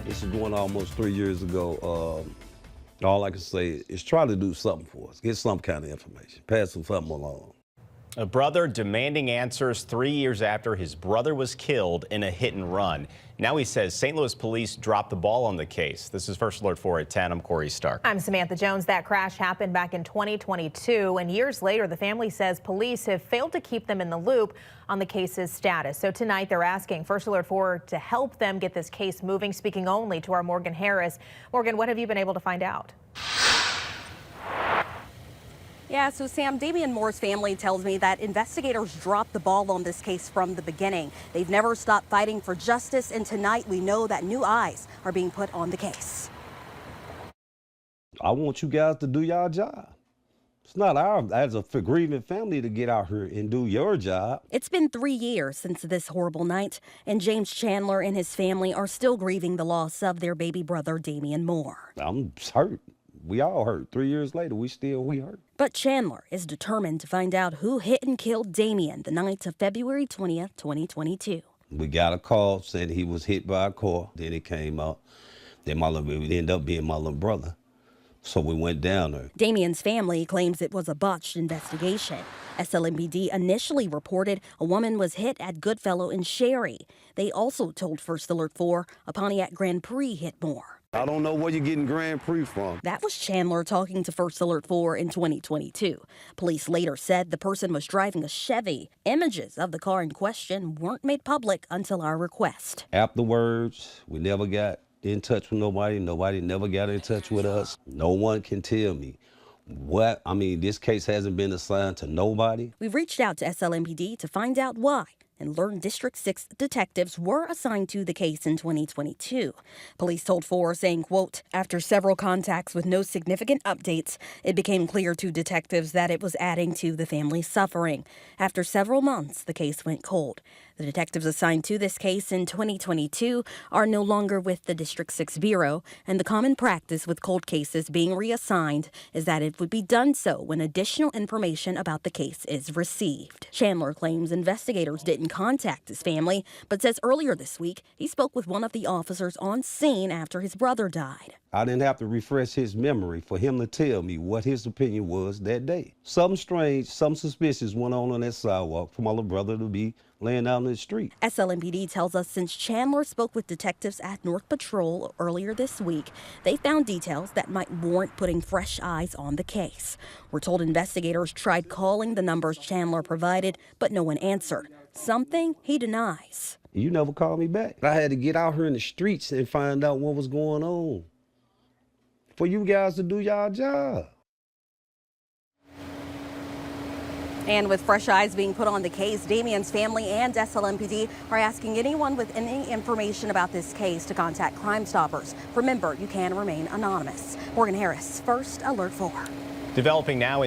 This is going almost 3 years ago. All I can say is try to do something for us. Get some kind of information. Pass something along. A brother demanding answers 3 years after his brother was killed in a hit and run. Now he says St. Louis police dropped the ball on the case. This is First Alert 4 at 10. I'm Corey Stark. I'm Samantha Jones. That crash happened back in 2022, and years later, the family says police have failed to keep them in the loop on the case's status. So tonight, they're asking First Alert 4 to help them get this case moving, speaking only to our Morgan Harris. Morgan, what have you been able to find out? Yeah, so Sam, Damian Moore's family tells me that investigators dropped the ball on this case from the beginning. They've never stopped fighting for justice, and tonight we know that new eyes are being put on the case. I want you guys to do your job. It's not our, as a grieving family, to get out here and do your job. It's been 3 years since this horrible night, and James Chandler and his family are still grieving the loss of their baby brother, Damian Moore. I'm hurt. We all hurt. 3 years later, we hurt. But Chandler is determined to find out who hit and killed Damian the night of February 20th, 2022. We got a call saying he was hit by a car. Then it came out. Then it ended up being my little brother. So we went down there. Damian's family claims it was a botched investigation. SLMPD initially reported a woman was hit at Goodfellow in Sherry. They also told First Alert 4 a Pontiac Grand Prix hit Moore. I don't know where you're getting Grand Prix from. That was Chandler talking to First Alert 4 in 2022. Police later said the person was driving a Chevy. Images of the car in question weren't made public until our request. Afterwards, we never got in touch with nobody. Nobody never got in touch with us. No one can tell me what. I mean, this case hasn't been assigned to nobody. We've reached out to SLMPD to find out why, and learned District 6 detectives were assigned to the case in 2022. Police told 4 saying, quote, after several contacts with no significant updates, it became clear to detectives that it was adding to the family's suffering. After several months, the case went cold. The detectives assigned to this case in 2022 are no longer with the District 6 Bureau, and the common practice with cold cases being reassigned is that it would be done so when additional information about the case is received. Chandler claims investigators didn't contact his family, but says earlier this week he spoke with one of the officers on scene after his brother died. I didn't have to refresh his memory for him to tell me what his opinion was that day. Something strange, something suspicious went on that sidewalk for my little brother to be laying out in the street. SLMPD tells us since Chandler spoke with detectives at North Patrol earlier this week, they found details that might warrant putting fresh eyes on the case. We're told investigators tried calling the numbers Chandler provided, but no one answered, something he denies. You never called me back. I had to get out here in the streets and find out what was going on for you guys to do your job. And with fresh eyes being put on the case, Damian's family and SLMPD are asking anyone with any information about this case to contact Crime Stoppers. Remember, you can remain anonymous. Morgan Harris, First Alert 4. Developing now.